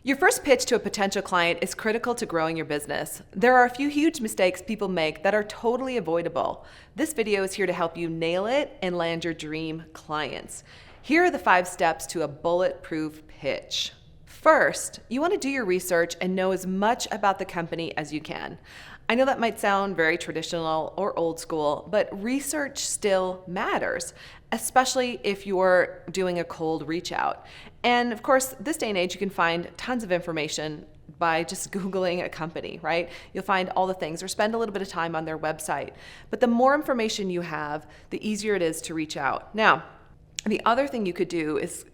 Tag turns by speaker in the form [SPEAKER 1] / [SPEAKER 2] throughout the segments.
[SPEAKER 1] Your first pitch to a potential client is critical to growing your business. There are a few huge mistakes people make that are totally avoidable. This video is here to help you nail it and land your dream clients. Here are the 5 steps to a bulletproof pitch. First, you want to do your research and know as much about the company as you can. I know that might sound very traditional or old school, but research still matters, especially if you're doing a cold reach out. And of course, this day and age, you can find tons of information by just Googling a company, right? You'll find all the things or spend a little bit of time on their website. But the more information you have, the easier it is to reach out. Now, the other thing you could do is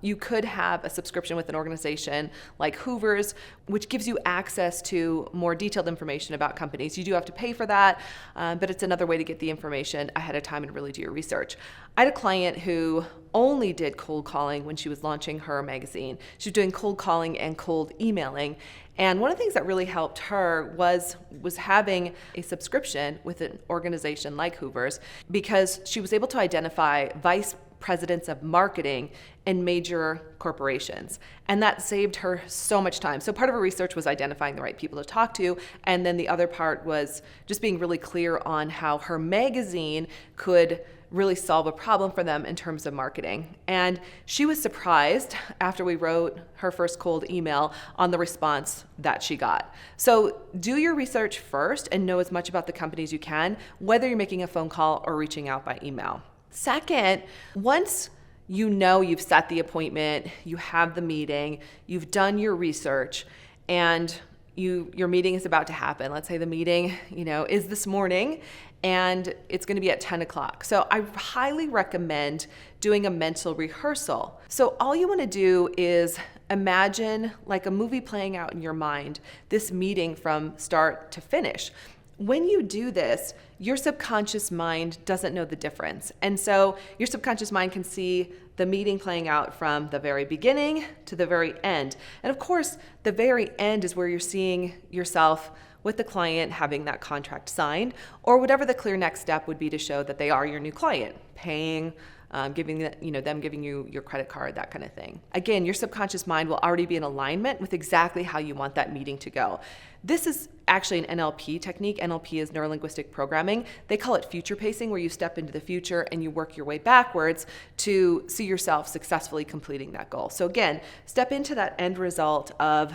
[SPEAKER 1] you could have a subscription with an organization like Hoover's, which gives you access to more detailed information about companies. You do have to pay for that, but it's another way to get the information ahead of time and really do your research. I had a client who only did cold calling when she was launching her magazine. She was doing cold calling and cold emailing. And one of the things that really helped her was having a subscription with an organization like Hoover's, because she was able to identify vice presidents of marketing in major corporations. And that saved her so much time. So part of her research was identifying the right people to talk to. And then the other part was just being really clear on how her magazine could really solve a problem for them in terms of marketing. And she was surprised after we wrote her first cold email on the response that she got. So do your research first and know as much about the company as you can, whether you're making a phone call or reaching out by email. Second, once you know you've set the appointment, you have the meeting, you've done your research, and your meeting is about to happen. Let's say the meeting, is this morning and it's going to be at 10 o'clock. So I highly recommend doing a mental rehearsal. So all you want to do is imagine like a movie playing out in your mind, this meeting from start to finish. When you do this, your subconscious mind doesn't know the difference. And so your subconscious mind can see the meeting playing out from the very beginning to the very end. And of course, the very end is where you're seeing yourself with the client having that contract signed, or whatever the clear next step would be to show that they are your new client, paying, them giving you your credit card, that kind of thing. Again, your subconscious mind will already be in alignment with exactly how you want that meeting to go. This is actually an NLP technique. NLP is neuro-linguistic programming. They call it future pacing, where you step into the future and you work your way backwards to see yourself successfully completing that goal. So again, step into that end result of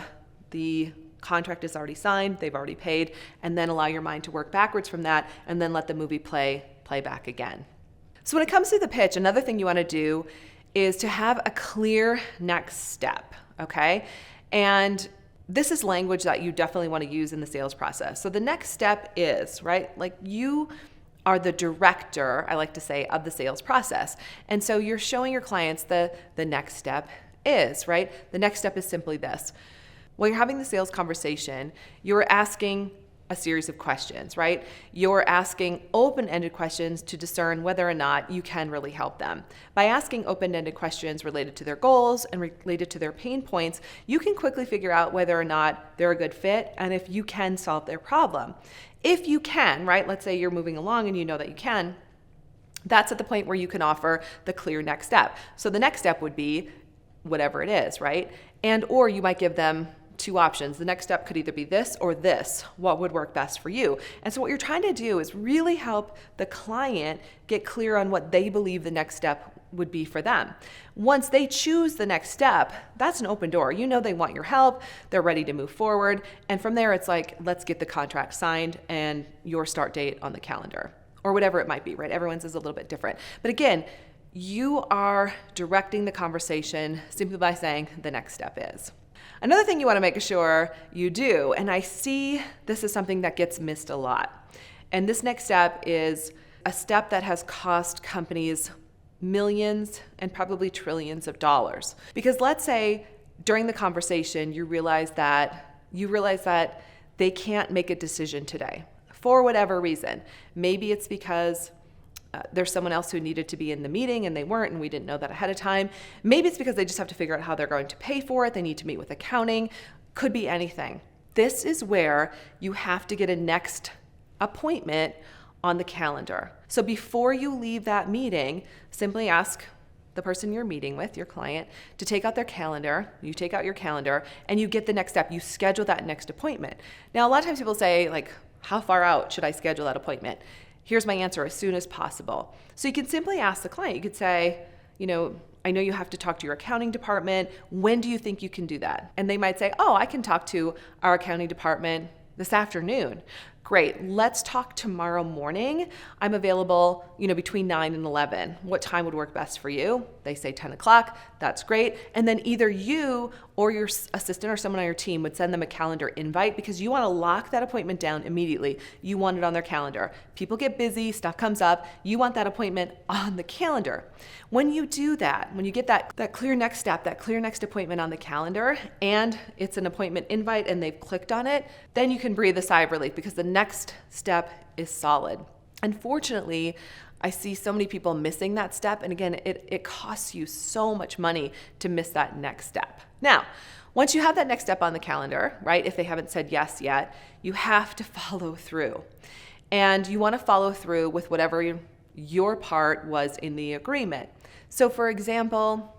[SPEAKER 1] the contract is already signed, they've already paid, and then allow your mind to work backwards from that, and then let the movie play back again. So when it comes to the pitch, another thing you want to do is to have a clear next step, okay? And this is language that you definitely want to use in the sales process. So the next step is, right, like you are the director, I like to say, of the sales process. And so you're showing your clients the next step is, right? The next step is simply this. While you're having the sales conversation, you're asking a series of questions, right? You're asking open-ended questions to discern whether or not you can really help them. By asking open-ended questions related to their goals and related to their pain points, you can quickly figure out whether or not they're a good fit and if you can solve their problem. If you can, right? Let's say you're moving along and you know that you can, that's at the point where you can offer the clear next step. So the next step would be whatever it is, right? Or you might give them 2 options. The next step could either be this or this. What would work best for you? And so what you're trying to do is really help the client get clear on what they believe the next step would be for them. Once they choose the next step, that's an open door. You know they want your help, they're ready to move forward, and from there it's like, let's get the contract signed and your start date on the calendar, or whatever it might be, right? Everyone's is a little bit different. But again, you are directing the conversation simply by saying the next step is. Another thing you want to make sure you do, and I see this is something that gets missed a lot, and this next step is a step that has cost companies millions and probably trillions of dollars. Because let's say during the conversation you realize that they can't make a decision today for whatever reason. Maybe it's because there's someone else who needed to be in the meeting and they weren't, and we didn't know that ahead of time. Maybe it's because they just have to figure out how they're going to pay for it. They need to meet with accounting. Could be anything. This is where you have to get a next appointment on the calendar. So before you leave that meeting, simply ask the person you're meeting with, your client, to take out their calendar. You take out your calendar and you get the next step. You schedule that next appointment. Now, a lot of times people say, like, how far out should I schedule that appointment? Here's my answer: as soon as possible. So you can simply ask the client. You could say, I know you have to talk to your accounting department. When do you think you can do that? And they might say, oh, I can talk to our accounting department this afternoon. Great. Let's talk tomorrow morning. I'm available, between 9 and 11. What time would work best for you? They say 10 o'clock. That's great. And then either you or your assistant or someone on your team would send them a calendar invite, because you want to lock that appointment down immediately. You want it on their calendar. People get busy, stuff comes up. You want that appointment on the calendar. When you do that, when you get that clear next step, that clear next appointment on the calendar, and it's an appointment invite and they've clicked on it, then you can breathe a sigh of relief, because the next step is solid. Unfortunately, I see so many people missing that step. And again, it costs you so much money to miss that next step. Now, once you have that next step on the calendar, right, if they haven't said yes yet, you have to follow through. And you want to follow through with whatever your part was in the agreement. So for example,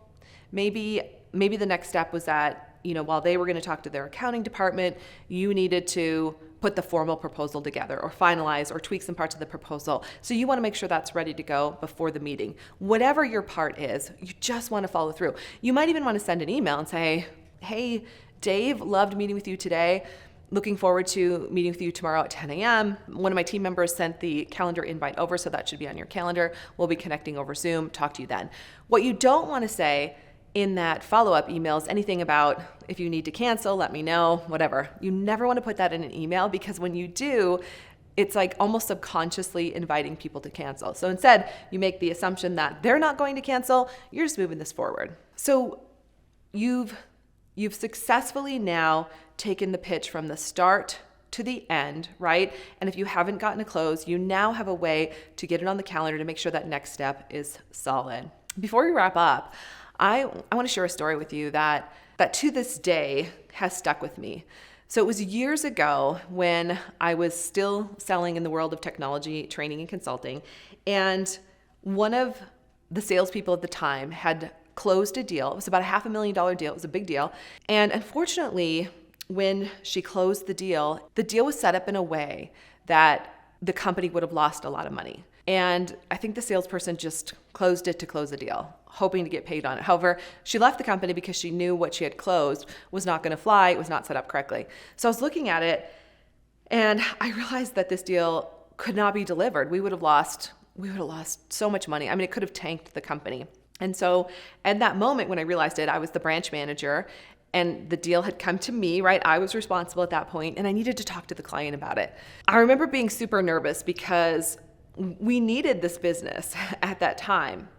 [SPEAKER 1] maybe the next step was that, while they were going to talk to their accounting department, you needed to put the formal proposal together or finalize or tweak some parts of the proposal. So you want to make sure that's ready to go before the meeting. Whatever your part is, you just want to follow through. You might even want to send an email and say, hey, Dave, loved meeting with you today. Looking forward to meeting with you tomorrow at 10 a.m. One of my team members sent the calendar invite over, so that should be on your calendar. We'll be connecting over Zoom. Talk to you then. What you don't want to say in that follow-up email is anything about, if you need to cancel, let me know, whatever. You never want to put that in an email, because when you do, it's like almost subconsciously inviting people to cancel. So instead, you make the assumption that they're not going to cancel. You're just moving this forward. So you've successfully now taken the pitch from the start to the end, right? And if you haven't gotten a close, you now have a way to get it on the calendar to make sure that next step is solid. Before we wrap up, I want to share a story with you that to this day has stuck with me. So it was years ago when I was still selling in the world of technology, training, and consulting. And one of the salespeople at the time had closed a deal. It was about a $500,000 deal. It was a big deal. And unfortunately, when she closed the deal was set up in a way that the company would have lost a lot of money. And I think the salesperson just closed it to close the deal, hoping to get paid on it. However, she left the company because she knew what she had closed was not going to fly. It was not set up correctly. So I was looking at it and I realized that this deal could not be delivered. We would have lost so much money. I mean, it could have tanked the company. And so at that moment when I realized it, I was the branch manager and the deal had come to me, right? I was responsible at that point and I needed to talk to the client about it. I remember being super nervous because we needed this business at that time.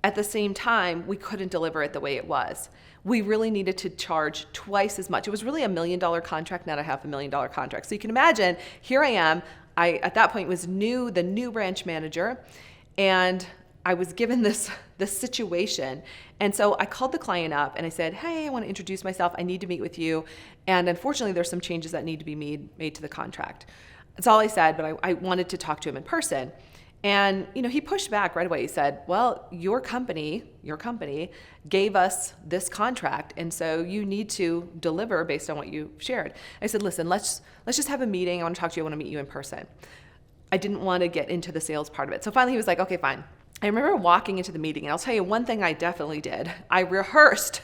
[SPEAKER 1] At the same time, we couldn't deliver it the way it was. We really needed to charge twice as much. It was really $1 million contract, not a $500,000 contract. So you can imagine, here I am. I, at that point, was the new branch manager, and I was given this situation. And so I called the client up and I said, hey, I want to introduce myself. I need to meet with you. And unfortunately, there's some changes that need to be made to the contract. That's all I said, but I wanted to talk to him in person. And, he pushed back right away. He said, well, your company gave us this contract. And so you need to deliver based on what you shared. I said, listen, let's just have a meeting. I want to talk to you. I want to meet you in person. I didn't want to get into the sales part of it. So finally he was like, okay, fine. I remember walking into the meeting, and I'll tell you one thing I definitely did. I rehearsed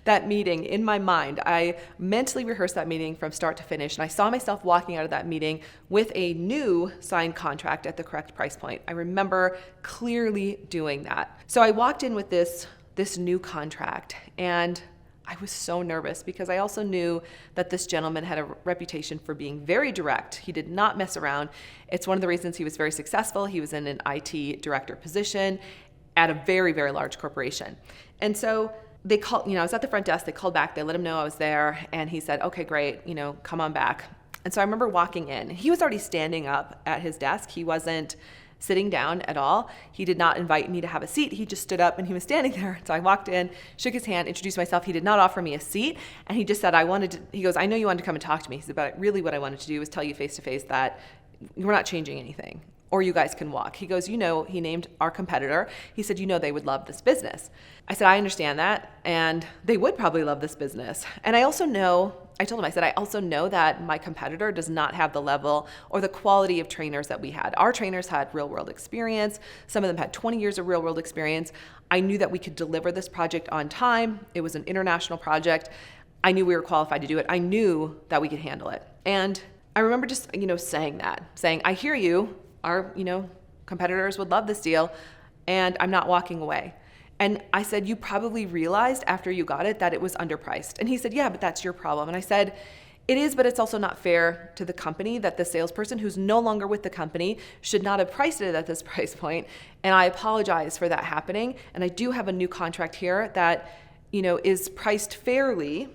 [SPEAKER 1] that meeting in my mind. I mentally rehearsed that meeting from start to finish, and I saw myself walking out of that meeting with a new signed contract at the correct price point. I remember clearly doing that. So I walked in with this new contract, and I was so nervous because I also knew that this gentleman had a reputation for being very direct. He did not mess around. It's one of the reasons he was very successful. He was in an IT director position at a very, very large corporation. And so they called, I was at the front desk. They called back. They let him know I was there. And he said, okay, great, come on back. And so I remember walking in. He was already standing up at his desk. He wasn't sitting down at all. He did not invite me to have a seat. He just stood up and he was standing there. So I walked in, shook his hand, introduced myself. He did not offer me a seat. And he just said, he goes, I know you wanted to come and talk to me. He said, but really what I wanted to do was tell you face to face that we're not changing anything. or you guys can walk. He goes, he named our competitor. He said, they would love this business. I said, I understand that. And they would probably love this business. And I told him, I said, I also know that my competitor does not have the level or the quality of trainers that we had. Our trainers had real world experience. Some of them had 20 years of real world experience. I knew that we could deliver this project on time. It was an international project. I knew we were qualified to do it. I knew that we could handle it. And I remember just, saying, I hear you. Our, competitors would love this deal, and I'm not walking away. And I said, you probably realized after you got it that it was underpriced. And he said, yeah, but that's your problem. And I said, it is, but it's also not fair to the company that the salesperson who's no longer with the company should not have priced it at this price point. And I apologize for that happening. And I do have a new contract here that, is priced fairly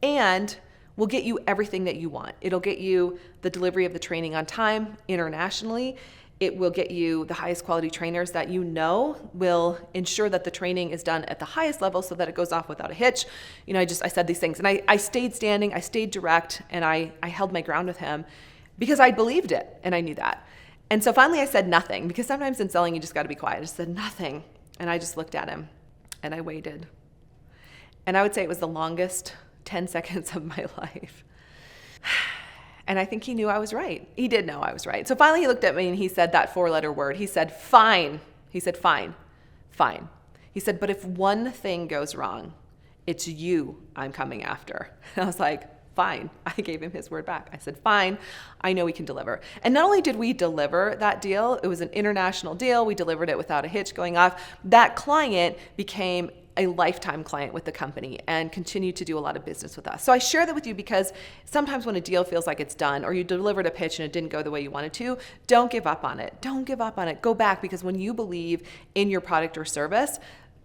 [SPEAKER 1] and will get you everything that you want. It'll get you the delivery of the training on time internationally. It will get you the highest quality trainers that will ensure that the training is done at the highest level so that it goes off without a hitch. I said these things, and I stayed standing, I stayed direct, and I held my ground with him because I believed it, and I knew that. And so finally I said nothing, because sometimes in selling you just got to be quiet. I just said nothing, and I just looked at him, and I waited. And I would say it was the longest 10 seconds of my life. And I think he knew I was right. He did know I was right. So finally he looked at me and he said that 4-letter word. He said, fine. He said, fine. He said, but if one thing goes wrong, it's you I'm coming after. And I was like, fine. I gave him his word back. I said, fine. I know we can deliver. And not only did we deliver that deal, it was an international deal. We delivered it without a hitch going off. That client became a lifetime client with the company and continued to do a lot of business with us. So I share that with you because sometimes when a deal feels like it's done, or you delivered a pitch and it didn't go the way you wanted to, don't give up on it. Don't give up on it. Go back, because when you believe in your product or service,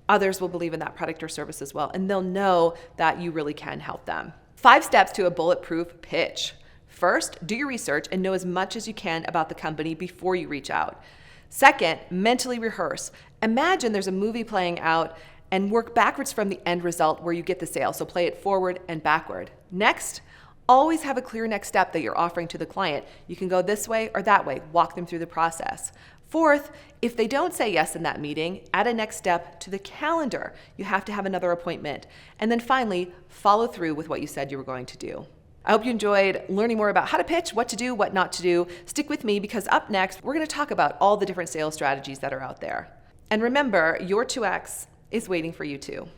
[SPEAKER 1] others will believe in that product or service as well, and they'll know that you really can help them. 5 steps to a bulletproof pitch. First, do your research and know as much as you can about the company before you reach out. Second, mentally rehearse. Imagine there's a movie playing out and work backwards from the end result where you get the sale. So play it forward and backward. Next, always have a clear next step that you're offering to the client. You can go this way or that way. Walk them through the process. Fourth, if they don't say yes in that meeting, add a next step to the calendar. You have to have another appointment. And then finally, follow through with what you said you were going to do. I hope you enjoyed learning more about how to pitch, what to do, what not to do. Stick with me, because up next, we're going to talk about all the different sales strategies that are out there. And remember, your 2X is waiting for you too.